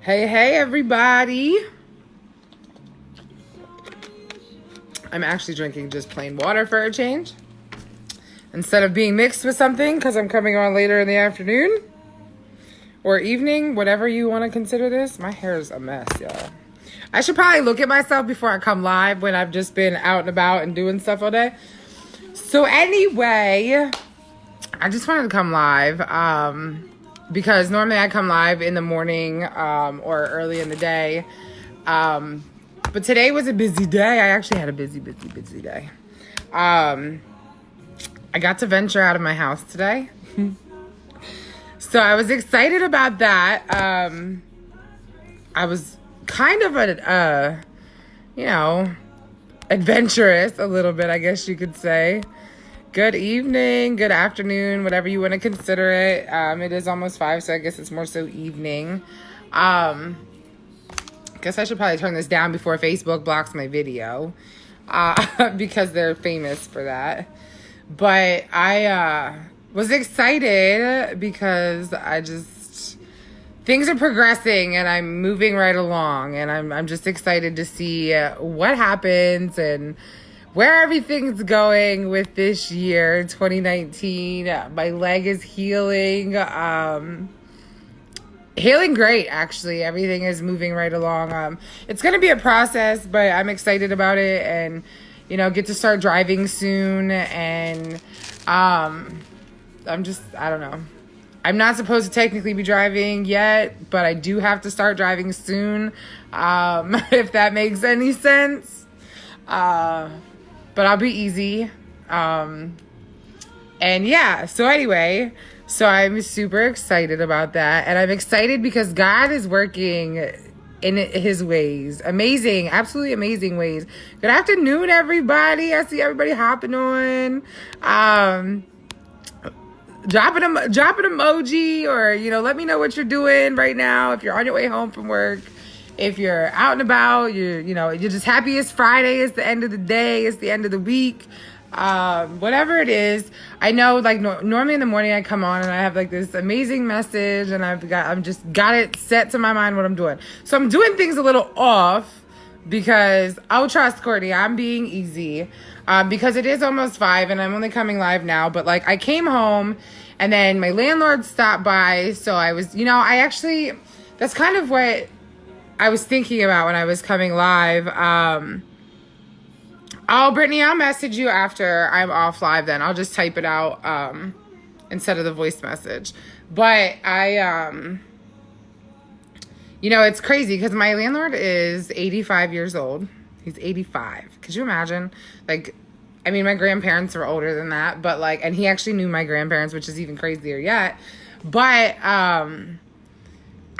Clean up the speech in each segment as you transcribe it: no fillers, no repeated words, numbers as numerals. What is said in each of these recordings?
Hey, everybody. I'm actually drinking just plain water for a change instead of being mixed with something because I'm coming on later in the afternoon or evening, whatever you want to consider this. My hair is a mess, y'all. I should probably look at myself before I come live when I've just been out and about and doing stuff all day. So anyway, I just wanted to come live because normally I come live in the morning or early in the day. But today was a busy day. I actually had a busy day. I got to venture out of my house today. So I was excited about that. I was kind of adventurous a little bit, I guess you could say. Good evening, good afternoon, whatever you want to consider it. It is almost 5, so I guess it's more so evening. Guess I should probably turn this down before Facebook blocks my video because they're famous for that. But I was excited because things are progressing and I'm moving right along, and I'm just excited to see what happens and where everything's going with this year, 2019. My leg is healing. Healing great, actually. Everything is moving right along. It's going to be a process, but I'm excited about it, and, get to start driving soon. And I don't know. I'm not supposed to technically be driving yet, but I do have to start driving soon, if that makes any sense. But I'll be easy. And yeah, so anyway, so I'm super excited about that. And I'm excited because God is working in his ways. Amazing, absolutely amazing ways. Good afternoon, everybody. I see everybody hopping on. Drop an emoji, or, let me know what you're doing right now. If you're on your way home from work, if you're out and about, you're just happy it's Friday, it's the end of the day, it's the end of the week. Whatever it is, I know, normally in the morning I come on and I have this amazing message, and I'm just got it set to my mind what I'm doing. So I'm doing things a little off because, trust Courtney, I'm being easy, because it is almost 5 and I'm only coming live now. But I came home and then my landlord stopped by. So I was, that's kind of what I was thinking about when I was coming live. Brittany, I'll message you after I'm off live then. I'll just type it out instead of the voice message. But it's crazy because my landlord is 85 years old. He's 85. Could you imagine? My grandparents were older than that, but and he actually knew my grandparents, which is even crazier yet. But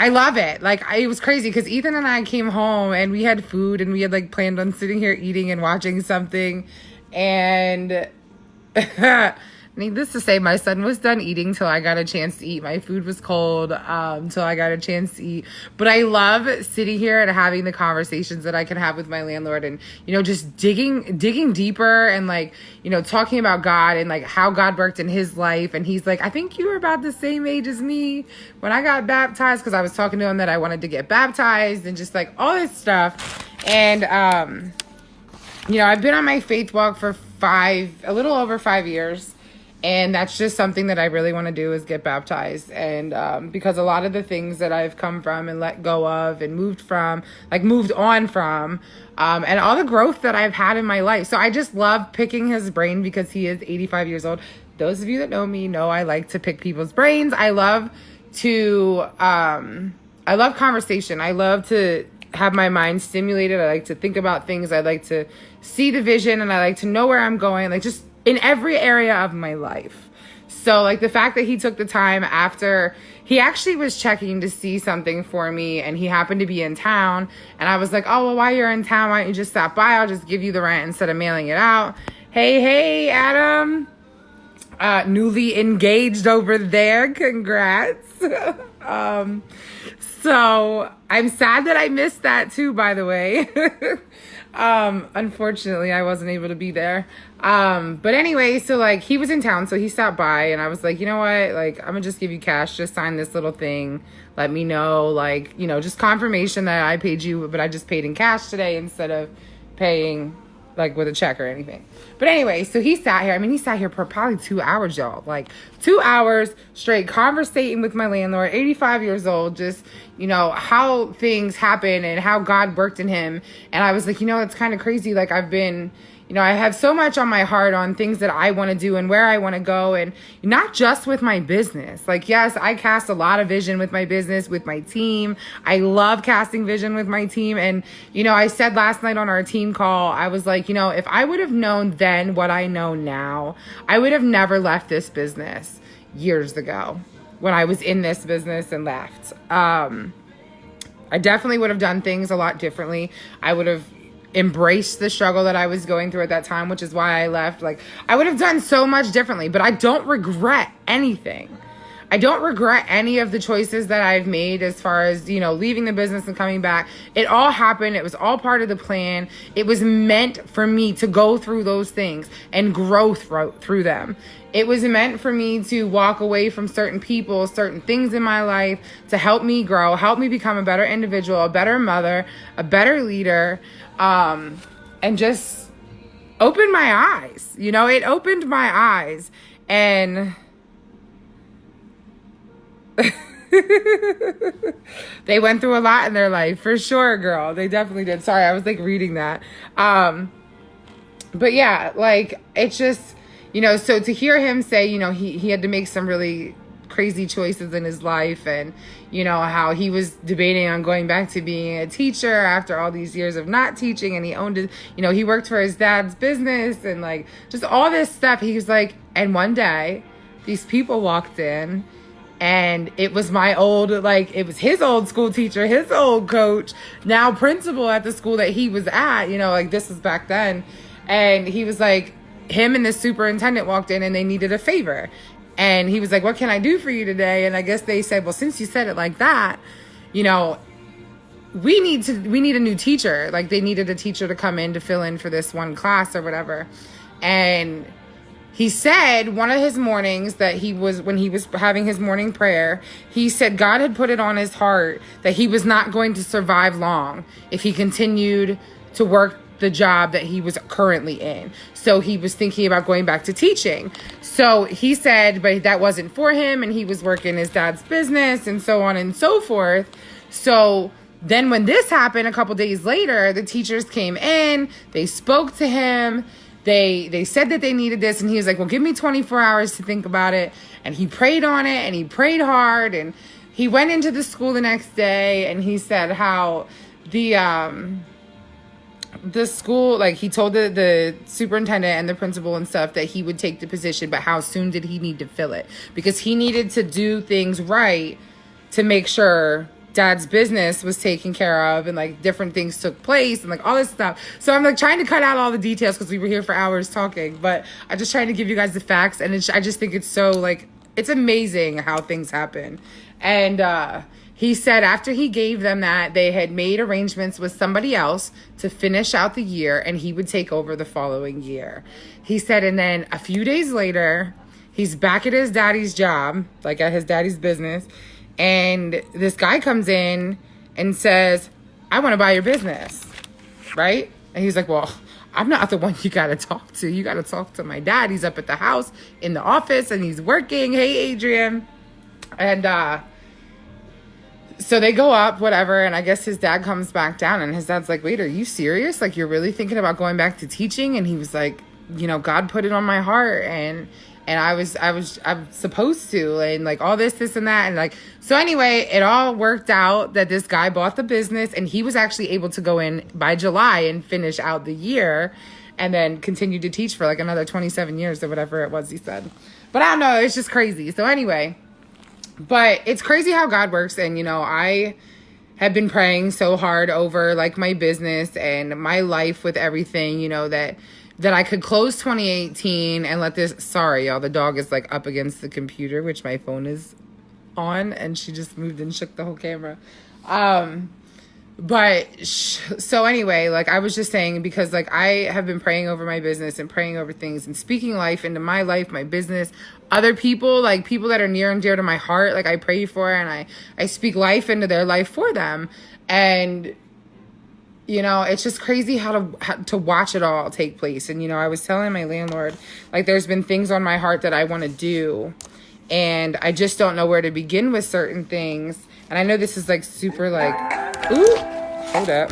I love it. It was crazy because Ethan and I came home and we had food and we had planned on sitting here eating and watching something. And needless to say, my son was done eating till I got a chance to eat. My food was cold till I got a chance to eat. But I love sitting here and having the conversations that I can have with my landlord, and just digging deeper and talking about God and how God worked in his life. And he's I think you were about the same age as me when I got baptized, because I was talking to him that I wanted to get baptized and just all this stuff. And I've been on my faith walk for a little over 5 years. And that's just something that I really want to do, is get baptized. And because a lot of the things that I've come from and let go of and moved on from, and all the growth that I've had in my life. So I just love picking his brain because he is 85 years old. Those of you that know me know I like to pick people's brains. I love conversation. I love to have my mind stimulated. I like to think about things. I like to see the vision, and I like to know where I'm going. Just in every area of my life. So the fact that he took the time after he actually was checking to see something for me, and he happened to be in town, and I was while you're in town, why don't you just stop by? I'll just give you the rent instead of mailing it out. Hey, Adam. Newly engaged over there. Congrats. So I'm sad that I missed that too, by the way. Unfortunately, I wasn't able to be there. But anyway, so like he was in town, so he stopped by, and I was like, you know what? Like, I'm gonna just give you cash. Just sign this little thing. Let me know, like, just confirmation that I paid you, but I just paid in cash today instead of paying like with a check or anything. But anyway, so he sat here. I mean, he sat here for probably 2 hours, y'all. Like 2 hours straight conversating with my landlord, 85 years old, just, how things happen and how God worked in him. And I was like, it's kind of crazy. Like I've been, I have so much on my heart on things that I want to do and where I want to go, and not just with my business. Like, yes, I cast a lot of vision with my business, with my team. I love casting vision with my team. And, I said last night on our team call, I was like, if I would have known then what I know now, I would have never left this business years ago when I was in this business and left. I definitely would have done things a lot differently. I would have embraced the struggle that I was going through at that time, which is why I left. Like, I would have done so much differently, but I don't regret anything. I don't regret any of the choices that I've made as far as, leaving the business and coming back. It all happened. It was all part of the plan. It was meant for me to go through those things and grow through them. It was meant for me to walk away from certain people, certain things in my life to help me grow, help me become a better individual, a better mother, a better leader, and just open my eyes. It opened my eyes, and they went through a lot in their life, for sure, girl. They definitely did. Sorry, I was like reading that. But yeah, like it's just, so to hear him say, he had to make some really crazy choices in his life, and how he was debating on going back to being a teacher after all these years of not teaching, and he owned it, he worked for his dad's business, and like just all this stuff. He was like, and one day these people walked in, and it was it was his old school teacher, his old coach, now principal at the school that he was at, like this was back then. And he was like, him and the superintendent walked in and they needed a favor. And he was like, what can I do for you today? And I guess they said, well, since you said it like that, we need a new teacher. Like they needed a teacher to come in to fill in for this one class or whatever. And he said one of his mornings when he was having his morning prayer, he said God had put it on his heart that he was not going to survive long if he continued to work the job that he was currently in. So he was thinking about going back to teaching. So he said, but that wasn't for him, and he was working his dad's business and so on and so forth. So then when this happened a couple days later, the teachers came in, they spoke to him, they said that they needed this, and he was like, well, give me 24 hours to think about it. And he prayed on it, and he prayed hard, and he went into the school the next day, and he said how the school, like he told the superintendent and the principal and stuff that he would take the position, but how soon did he need to fill it? Because he needed to do things right to make sure dad's business was taken care of, and like different things took place and like all this stuff. So I'm like trying to cut out all the details because we were here for hours talking, but I'm just trying to give you guys the facts. And I just think it's so like, it's amazing how things happen. And he said after he gave them that, they had made arrangements with somebody else to finish out the year, and he would take over the following year. He said, and then a few days later, he's back at his daddy's job, like at his daddy's business, and this guy comes in and says, I want to buy your business, right? And he's like, well, I'm not the one you got to talk to. You got to talk to my dad. He's up at the house in the office, and he's working. Hey, Adrian. And so they go up, whatever, and I guess his dad comes back down, and his dad's like, wait, are you serious? Like, you're really thinking about going back to teaching? And he was like, God put it on my heart, and I'm supposed to, and like all this and that, and like, so anyway, it all worked out that this guy bought the business, and he was actually able to go in by July and finish out the year, and then continue to teach for like another 27 years or whatever it was he said. But I don't know, it's just crazy. So anyway, but it's crazy how God works. And, I have been praying so hard over like my business and my life with everything, that I could close 2018 and let this, sorry, y'all, the dog is like up against the computer, which my phone is on, and she just moved and shook the whole camera. So anyway, like I was just saying, because like I have been praying over my business and praying over things and speaking life into my life, my business, other people, like people that are near and dear to my heart, like I pray for, and I speak life into their life for them. And you know, it's just crazy how to watch it all take place. And, you know, I was telling my landlord, like, there's been things on my heart that I want to do, and I just don't know where to begin with certain things. And I know this is, like, super, like, ooh, hold up.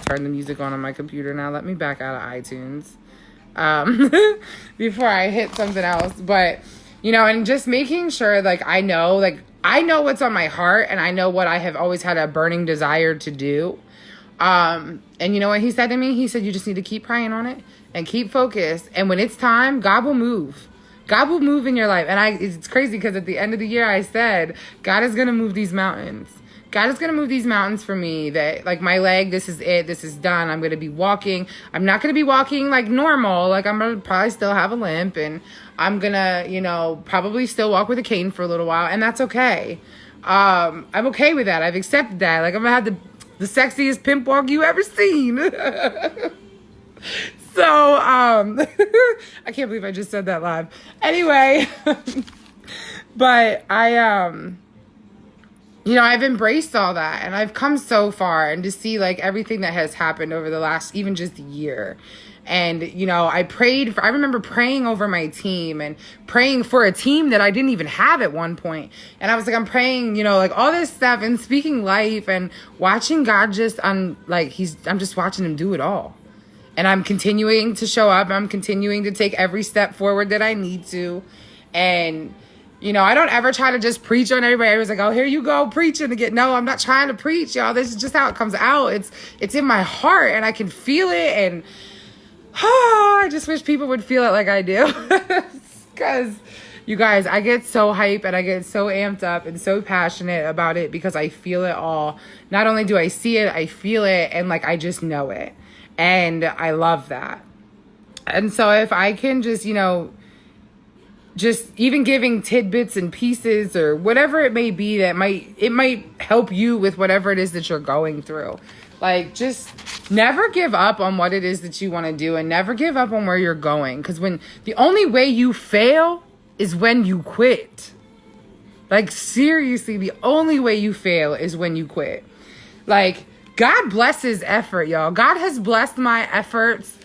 Turn the music on my computer now. Let me back out of iTunes before I hit something else. But, you know, and just making sure, like, I know what's on my heart, and I know what I have always had a burning desire to do. And you know what he said to me? He said, you just need to keep praying on it and keep focused. And when it's time, God will move. God will move in your life. And it's crazy because at the end of the year, I said, God is going to move these mountains. God is going to move these mountains for me. That, like, my leg, this is it. This is done. I'm going to be walking. I'm not going to be walking like normal. Like, I'm going to probably still have a limp, and I'm going to, you know, probably still walk with a cane for a little while. And that's okay. I'm okay with that. I've accepted that. Like, I'm going to have the sexiest pimp walk you ever seen. So, I can't believe I just said that live. Anyway, but you know, I've embraced all that, and I've come so far, and to see like everything that has happened over the last, even just year. And, you know, I remember praying over my team and praying for a team that I didn't even have at one point. And I was like, I'm praying, you know, like all this stuff and speaking life and watching God I'm just watching him do it all. And I'm continuing to show up. I'm continuing to take every step forward that I need to. And, you know, I don't ever try to just preach on everybody. I was like, oh, here you go preaching again. No, I'm not trying to preach, y'all. This is just how it comes out. It's in my heart, and I can feel it. And I just wish people would feel it like I do. Because, you guys, I get so hype and I get so amped up and so passionate about it because I feel it all. Not only do I see it, I feel it, and like I just know it. And I love that. And so if I can just, you know, just even giving tidbits and pieces or whatever it may be that it might help you with whatever it is that you're going through. Like, just never give up on what it is that you want to do, and never give up on where you're going. Because the only way you fail is when you quit. Like, seriously, the only way you fail is when you quit. Like, God blesses effort, y'all. God has blessed my efforts.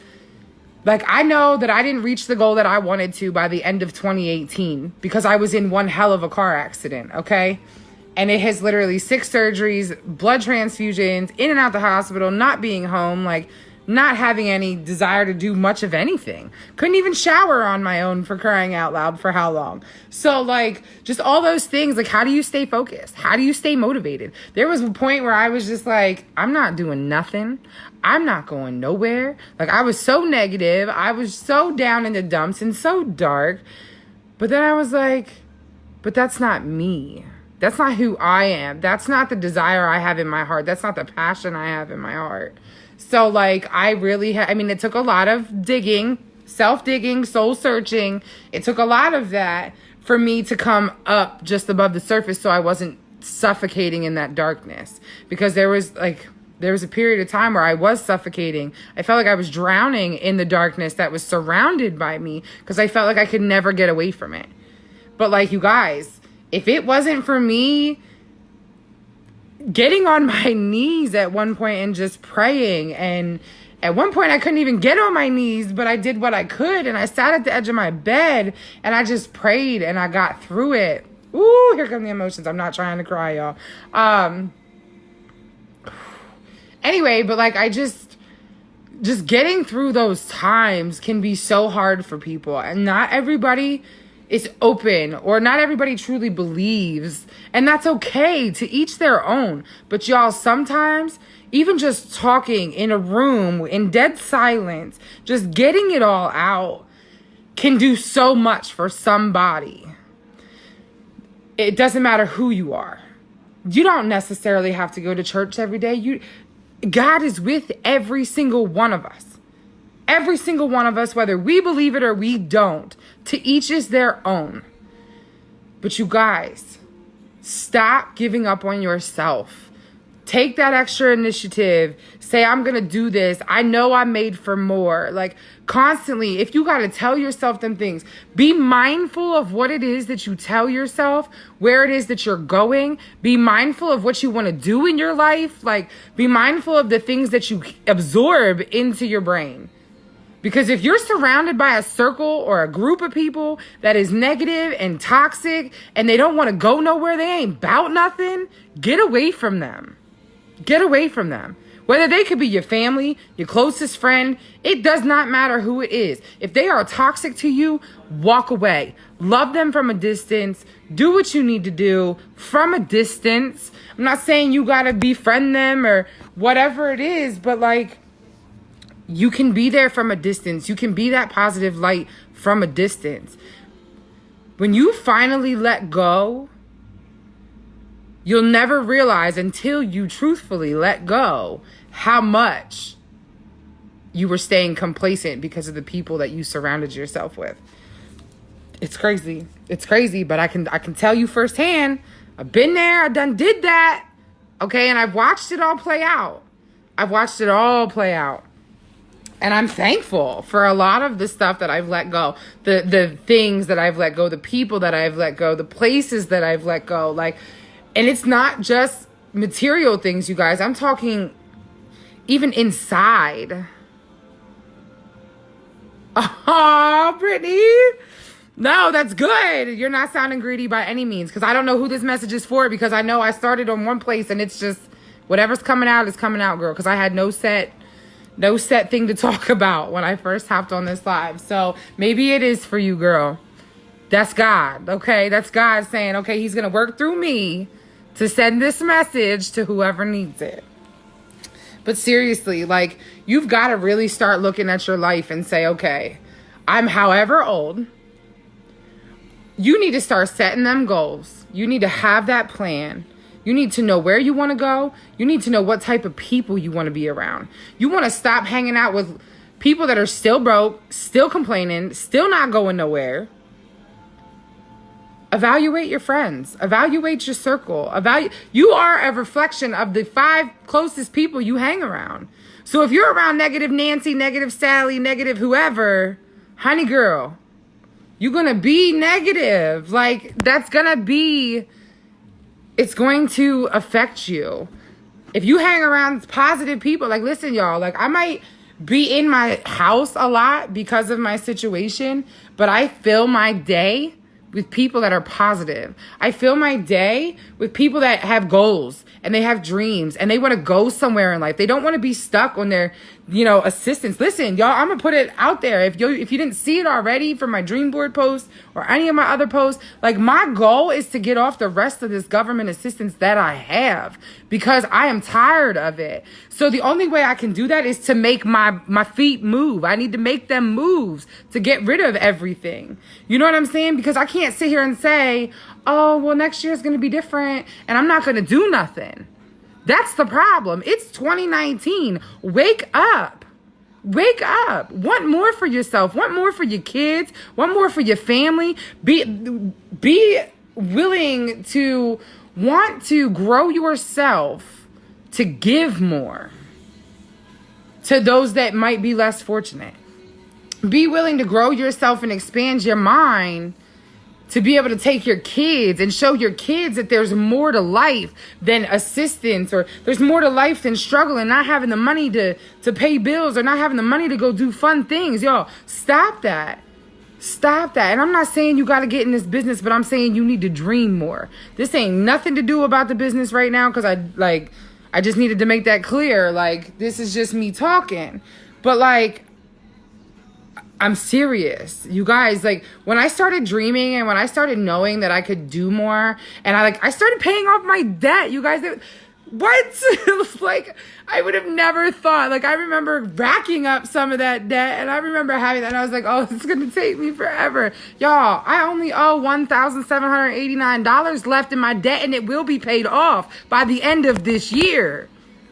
Like, I know that I didn't reach the goal that I wanted to by the end of 2018 because I was in one hell of a car accident, okay? And it has literally 6 surgeries, blood transfusions, in and out the hospital, not being home, like not having any desire to do much of anything. Couldn't even shower on my own, for crying out loud, for how long? So like, just all those things, like, how do you stay focused? How do you stay motivated? There was a point where I was just like, I'm not doing nothing. I'm not going nowhere. Like, I was so negative. I was so down in the dumps and so dark. But then I was like, but that's not me. That's not who I am. That's not the desire I have in my heart. That's not the passion I have in my heart. So, like, I really it took a lot of digging, self-digging, soul-searching. It took a lot of that for me to come up just above the surface so I wasn't suffocating in that darkness. Because there was a period of time where I was suffocating. I felt like I was drowning in the darkness that was surrounded by me because I felt like I could never get away from it. But, like, you guys, if it wasn't for me getting on my knees at one point and just praying, and at one point I couldn't even get on my knees, but I did what I could, and I sat at the edge of my bed and I just prayed and I got through it. Ooh, here come the emotions. I'm not trying to cry, y'all. Anyway, but like, I just getting through those times can be so hard for people, and not everybody is open, or not everybody truly believes, and that's okay. To each their own. But y'all, sometimes even just talking in a room in dead silence, just getting it all out can do so much for somebody. It doesn't matter who you are. You don't necessarily have to go to church every day. God is with every single one of us. Every single one of us, whether we believe it or we don't. To each is their own. But you guys, stop giving up on yourself. Take that extra initiative. Say, I'm going to do this. I know I'm made for more. Like, constantly, if you got to tell yourself them things, be mindful of what it is that you tell yourself, where it is that you're going. Be mindful of what you want to do in your life. Like, be mindful of the things that you absorb into your brain. Because if you're surrounded by a circle or a group of people that is negative and toxic and they don't want to go nowhere, they ain't about nothing, get away from them. Get away from them. Whether they could be your family, your closest friend, it does not matter who it is. If they are toxic to you, walk away. Love them from a distance. Do what you need to do from a distance. I'm not saying you got to befriend them or whatever it is, but like, you can be there from a distance. You can be that positive light from a distance. When you finally let go, you'll never realize until you truthfully let go how much you were staying complacent because of the people that you surrounded yourself with. It's crazy. It's crazy, but I can tell you firsthand. I've been there. I done did that. Okay, and I've watched it all play out. And I'm thankful for a lot of the stuff that I've let go, the things that I've let go, the people that I've let go, the places that I've let go. Like, and it's not just material things, you guys. I'm talking even inside. Oh, Brittany. No, that's good. You're not sounding greedy by any means, because I don't know who this message is for, because I know I started on one place and it's just whatever's coming out is coming out, girl, because I had no set thing to talk about when I first hopped on this live. So maybe it is for you, girl. That's God, okay? That's God saying, okay, he's going to work through me to send this message to whoever needs it. But seriously, like, you've got to really start looking at your life and say, okay, I'm however old. You need to start setting them goals. You need to have that plan. You need to know where you want to go. You need to know what type of people you want to be around. You want to stop hanging out with people that are still broke, still complaining, still not going nowhere. Evaluate your friends. Evaluate your circle. You are a reflection of the 5 closest people you hang around. So if you're around negative Nancy, negative Sally, negative whoever, honey girl, you're going to be negative. Like, that's going to be... It's going to affect you. If you hang around positive people, like, listen, y'all, like, I might be in my house a lot because of my situation, but I fill my day with people that are positive. I fill my day with people that have goals and they have dreams and they want to go somewhere in life. They don't want to be stuck on their, assistance. Listen, y'all, I'm going to put it out there. If you didn't see it already from my dream board post or any of my other posts, like, my goal is to get off the rest of this government assistance that I have because I am tired of it. So the only way I can do that is to make my feet move. I need to make them moves to get rid of everything. You know what I'm saying? Because I can't sit here and say, oh, well, next year is going to be different and I'm not going to do nothing. That's the problem. It's 2019. Wake up. Wake up. Want more for yourself. Want more for your kids. Want more for your family. Be willing to want to grow yourself to give more to those that might be less fortunate. Be willing to grow yourself and expand your mind to be able to take your kids and show your kids that there's more to life than assistance, or there's more to life than struggle and not having the money to pay bills or not having the money to go do fun things. Y'all, stop that. Stop that. And I'm not saying you got to get in this business, but I'm saying you need to dream more. This ain't nothing to do about the business right now, because I just needed to make that clear. Like, this is just me talking. But like, I'm serious, you guys. Like, when I started dreaming and when I started knowing that I could do more, and I started paying off my debt, you guys. What? Like, I would have never thought. Like, I remember racking up some of that debt, and I remember having that, and I was like, oh, it's going to take me forever. Y'all, I only owe $1,789 left in my debt, and it will be paid off by the end of this year.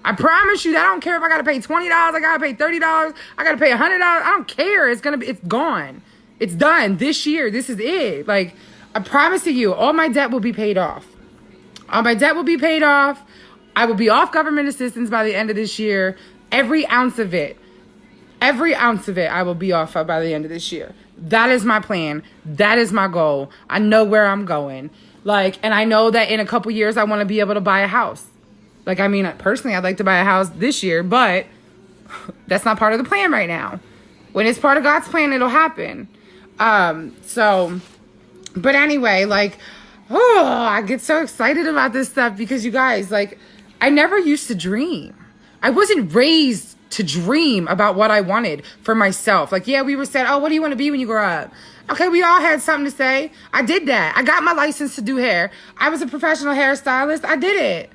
I promise you that. I don't care if I got to pay $20, I got to pay $30, I got to pay $100. I don't care. It's gone. It's done this year. This is it. Like, I promise you, all my debt will be paid off. All my debt will be paid off. I will be off government assistance by the end of this year. Every ounce of it, I will be off by the end of this year. That is my plan. That is my goal. I know where I'm going. Like, and I know that in a couple years, I want to be able to buy a house. Like, I mean, personally, I'd like to buy a house this year, but that's not part of the plan right now. When it's part of God's plan, it'll happen. But anyway, like, I get so excited about this stuff because you guys, like, I never used to dream. I wasn't raised to dream about what I wanted for myself. Like, yeah, we were said, oh, what do you want to be when you grow up? Okay, we all had something to say. I did that. I got my license to do hair. I was a professional hairstylist. I did it.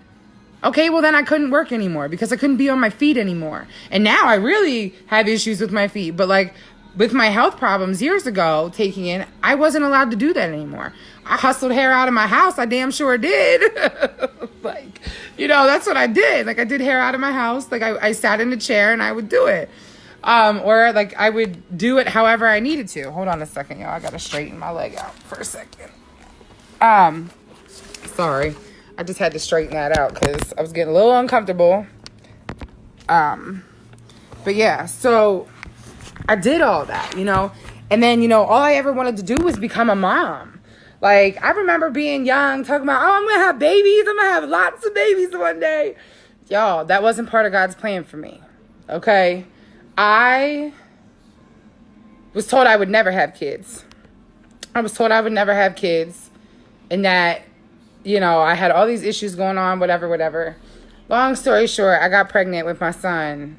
Okay, well then I couldn't work anymore because I couldn't be on my feet anymore. And now I really have issues with my feet. But like with my health problems years ago, taking in, I wasn't allowed to do that anymore. I hustled hair out of my house. I damn sure did. Like, you know, that's what I did. Like I did hair out of my house. Like I sat in a chair and I would do it. Or like I would do it however I needed to. Hold on a second, y'all. I gotta straighten my leg out for a second. Sorry. I just had to straighten that out because I was getting a little uncomfortable. But yeah, so I did all that, you know. And then, you know, all I ever wanted to do was become a mom. Like, I remember being young, talking about, oh, I'm going to have babies. I'm going to have lots of babies one day. Y'all, that wasn't part of God's plan for me, okay? I was told I would never have kids. I was told I would never have kids and that, you know, I had all these issues going on, whatever. Long story short, I got pregnant with my son,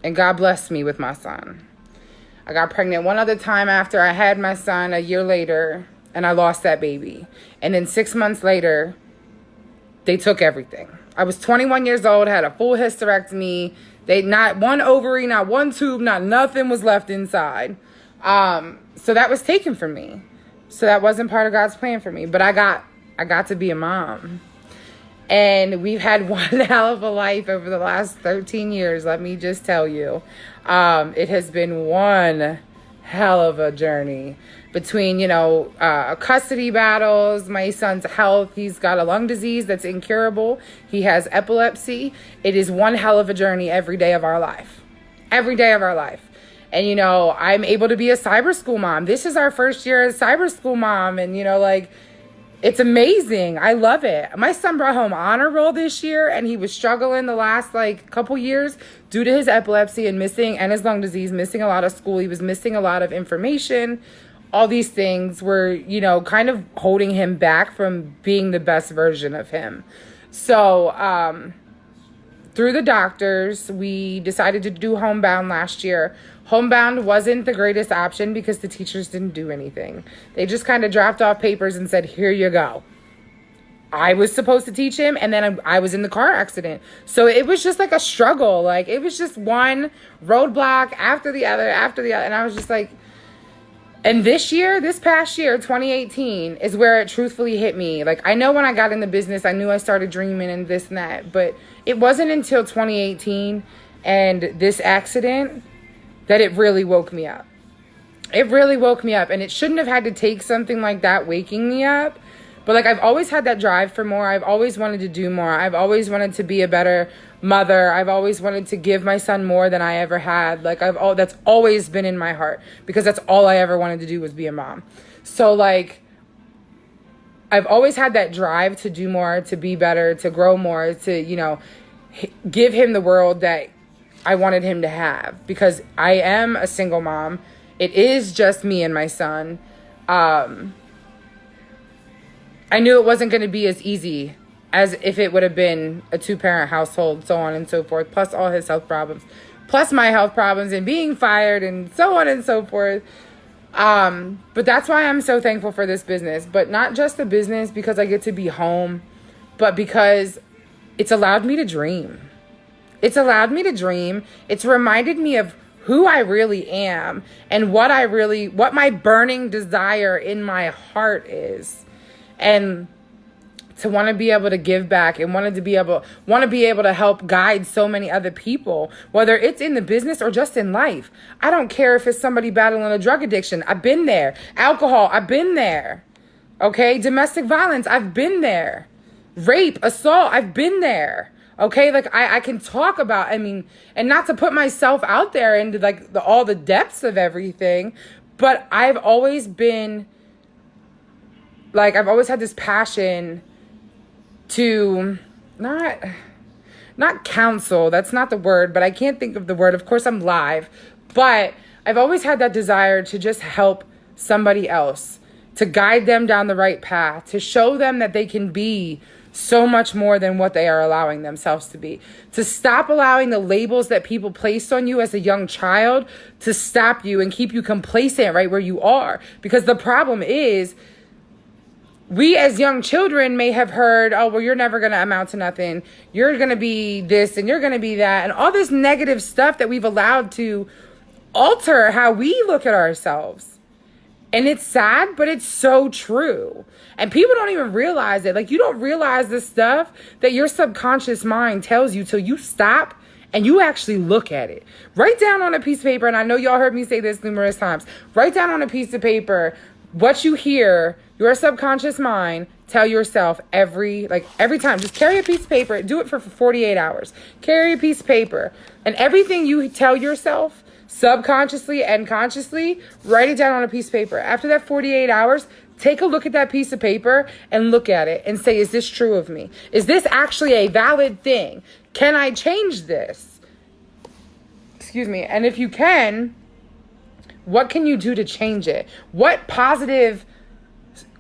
and God blessed me with my son. I got pregnant one other time after I had my son a year later, and I lost that baby. And then 6 months later, they took everything. I was 21 years old, had a full hysterectomy. They not one ovary, not one tube, not nothing was left inside. So that was taken from me. So that wasn't part of God's plan for me. But I got to be a mom. And we've had one hell of a life over the last 13 years, let me just tell you. It has been one hell of a journey between, you know, custody battles, my son's health. He's got a lung disease that's incurable. He has epilepsy. It is one hell of a journey every day of our life. Every day of our life. And, you know, I'm able to be a cyber school mom. This is our first year as cyber school mom. And, you know, like, it's amazing. I love it. My son brought home honor roll this year, and he was struggling the last, like, couple years due to his epilepsy and his lung disease, missing a lot of school. He was missing a lot of information. All these things were, you know, kind of holding him back from being the best version of him. So, through the doctors, we decided to do homebound last year. Homebound wasn't the greatest option because the teachers didn't do anything. They just kind of dropped off papers and said, here you go. I was supposed to teach him, and then I was in the car accident. So it was just like a struggle. Like, it was just one roadblock after the other. And I was just like, and this past year, 2018, is where it truthfully hit me. Like, I know when I got in the business, I knew I started dreaming and this and that. But it wasn't until 2018 and this accident that it really woke me up. It really woke me up. And it shouldn't have had to take something like that waking me up. But, like, I've always had that drive for more. I've always wanted to do more. I've always wanted to be a better mother. I've always wanted to give my son more than I ever had. Like, that's always been in my heart because that's all I ever wanted to do was be a mom. So, like, I've always had that drive to do more, to be better, to grow more, to, you know, give him the world that I wanted him to have because I am a single mom. It is just me and my son. I knew it wasn't going to be as easy as if it would have been a 2-parent household, so on and so forth, plus all his health problems, plus my health problems and being fired and so on and so forth. But that's why I'm so thankful for this business, but not just the business because I get to be home, but because it's allowed me to dream. It's allowed me to dream. It's reminded me of who I really am and what my burning desire in my heart is. And to want to be able to give back and want to be able to help guide so many other people, whether it's in the business or just in life. I don't care if it's somebody battling a drug addiction. I've been there. Alcohol, I've been there. Okay? Domestic violence, I've been there. Rape, assault, I've been there. Okay, like I can talk about, I mean, and not to put myself out there into like all the depths of everything, but I've always been like, I've always had this passion to not counsel, that's not the word, but I can't think of the word. Of course I'm live, but I've always had that desire to just help somebody else, to guide them down the right path, to show them that they can be so much more than what they are allowing themselves to be, to stop allowing the labels that people placed on you as a young child to stop you and keep you complacent right where you are. Because the problem is, we as young children may have heard, oh, well, you're never going to amount to nothing. You're going to be this and you're going to be that. And all this negative stuff that we've allowed to alter how we look at ourselves. And it's sad, but it's so true. And people don't even realize it. Like, you don't realize the stuff that your subconscious mind tells you till you stop and you actually look at it. Write down on a piece of paper, and I know y'all heard me say this numerous times. Write down on a piece of paper what you hear your subconscious mind tell yourself every time. Just carry a piece of paper. Do it for 48 hours. Carry a piece of paper. And everything you tell yourself, subconsciously and consciously, write it down on a piece of paper. After that 48 hours, take a look at that piece of paper and look at it and say, is this true of me? Is this actually a valid thing? Can I change this? Excuse me. And if you can, what can you do to change it? What positive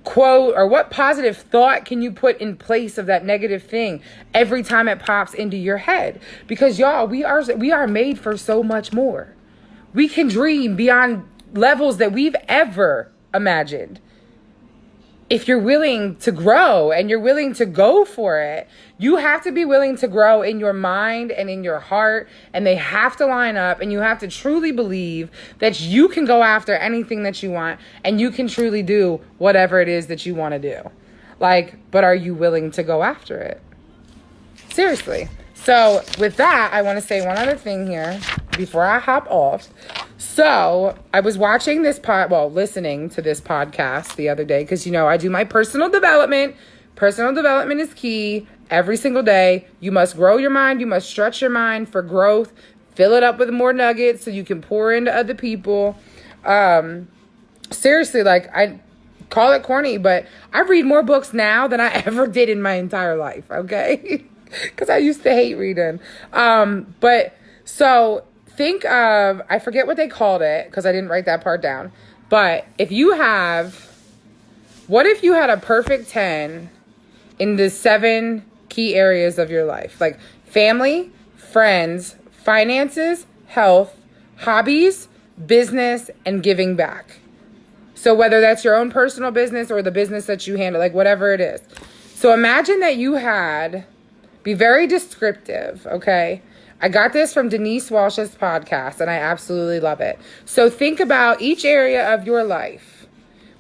quote or what positive thought can you put in place of that negative thing every time it pops into your head? Because y'all, we are made for so much more. We can dream beyond levels that we've ever imagined. If you're willing to grow and you're willing to go for it, you have to be willing to grow in your mind and in your heart, and they have to line up, and you have to truly believe that you can go after anything that you want and you can truly do whatever it is that you want to do. But are you willing to go after it? Seriously. So with that, I want to say one other thing here before I hop off. So I was watching listening to this podcast the other day because, I do my personal development. Personal development is key every single day. You must grow your mind. You must stretch your mind for growth. Fill it up with more nuggets so you can pour into other people. Seriously, I call it corny, but I read more books now than I ever did in my entire life, okay? Because I used to hate reading. So think of, I forget what they called it because I didn't write that part down. But what if you had a perfect 10 in the 7 key areas of your life? Like family, friends, finances, health, hobbies, business, and giving back. So whether that's your own personal business or the business that you handle, whatever it is. So imagine that you be very descriptive, okay? I got this from Denise Walsh's podcast, and I absolutely love it. So think about each area of your life.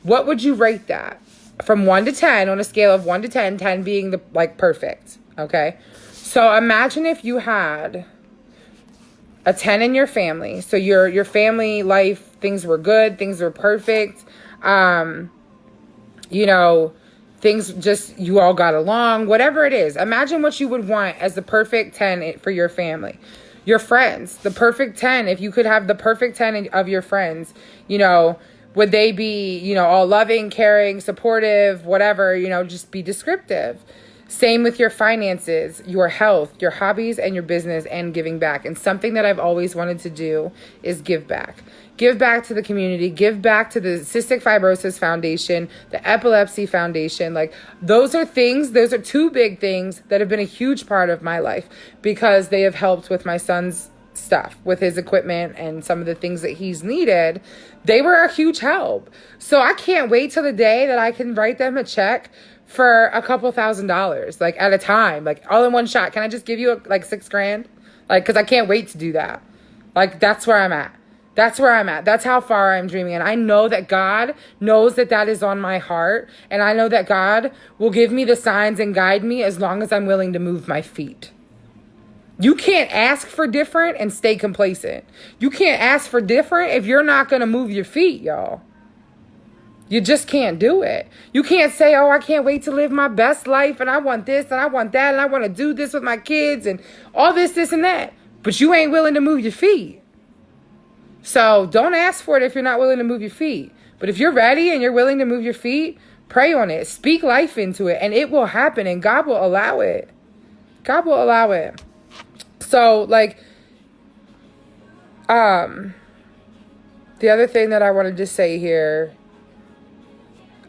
What would you rate that? From 1 to 10, on a scale of 1 to 10, 10 being the perfect, okay? So imagine if you had a 10 in your family. So your family life, things were good, things were perfect. Things just, you all got along, whatever it is. Imagine what you would want as the perfect 10 for your family. Your friends, the perfect 10, if you could have the perfect 10 of your friends, would they be, all loving, caring, supportive, whatever, just be descriptive. Same with your finances, your health, your hobbies, and your business, and giving back. And something that I've always wanted to do is give back. Give back to the community. Give back to the Cystic Fibrosis Foundation, the Epilepsy Foundation. Those are 2 big things that have been a huge part of my life because they have helped with my son's stuff, with his equipment and some of the things that he's needed. They were a huge help. So I can't wait till the day that I can write them a check for a couple $1,000s, at a time, all in one shot. Can I just give you $6,000? Cause I can't wait to do that. That's where I'm at. That's where I'm at. That's how far I'm dreaming. And I know that God knows that is on my heart. And I know that God will give me the signs and guide me as long as I'm willing to move my feet. You can't ask for different and stay complacent. You can't ask for different if you're not going to move your feet, y'all. You just can't do it. You can't say, oh, I can't wait to live my best life and I want this and I want that and I want to do this with my kids and all this and that. But you ain't willing to move your feet. So don't ask for it if you're not willing to move your feet. But if you're ready and you're willing to move your feet, pray on it. Speak life into it and it will happen and God will allow it. God will allow it. So like, the other thing that I wanted to say here.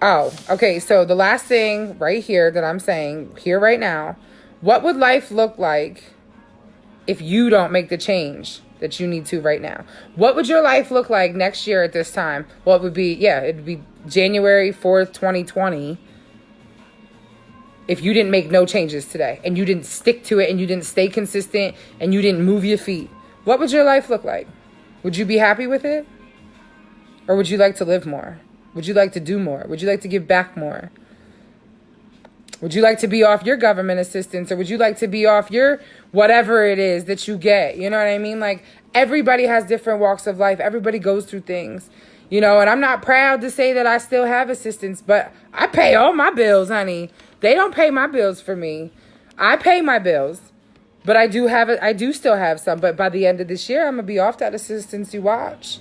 Oh, okay. So the last thing right here that I'm saying here right now, what would life look like if you don't make the change that you need to right now? What would your life look like next year at this time? Well, it would be, it'd be January 4th, 2020. If you didn't make no changes today and you didn't stick to it and you didn't stay consistent and you didn't move your feet, what would your life look like? Would you be happy with it? Or would you like to live more? Would you like to do more? Would you like to give back more? Would you like to be off your government assistance? Or would you like to be off your whatever it is that you get? You know what I mean? Like, everybody has different walks of life. Everybody goes through things, and I'm not proud to say that I still have assistance, but I pay all my bills, honey. They don't pay my bills for me. I pay my bills, but I do still have some. But by the end of this year, I'm going to be off that assistance. You watch.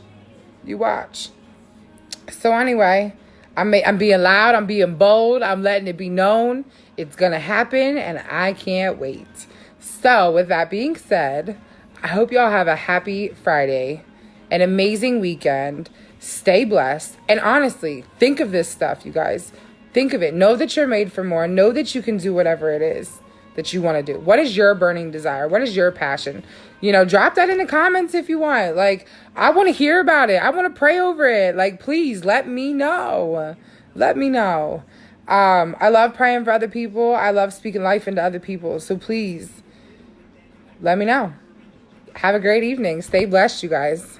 So anyway, I'm being loud, I'm being bold, I'm letting it be known. It's going to happen, and I can't wait. So with that being said, I hope y'all have a happy Friday, an amazing weekend. Stay blessed. And honestly, think of this stuff, you guys. Think of it. Know that you're made for more. Know that you can do whatever it is that you want to do. What is your burning desire? What is your passion? Drop that in the comments if you want. Like, I want to hear about it. I want to pray over it. Like, please let me know. Let me know. I love praying for other people. I love speaking life into other people. So please let me know. Have a great evening. Stay blessed, you guys.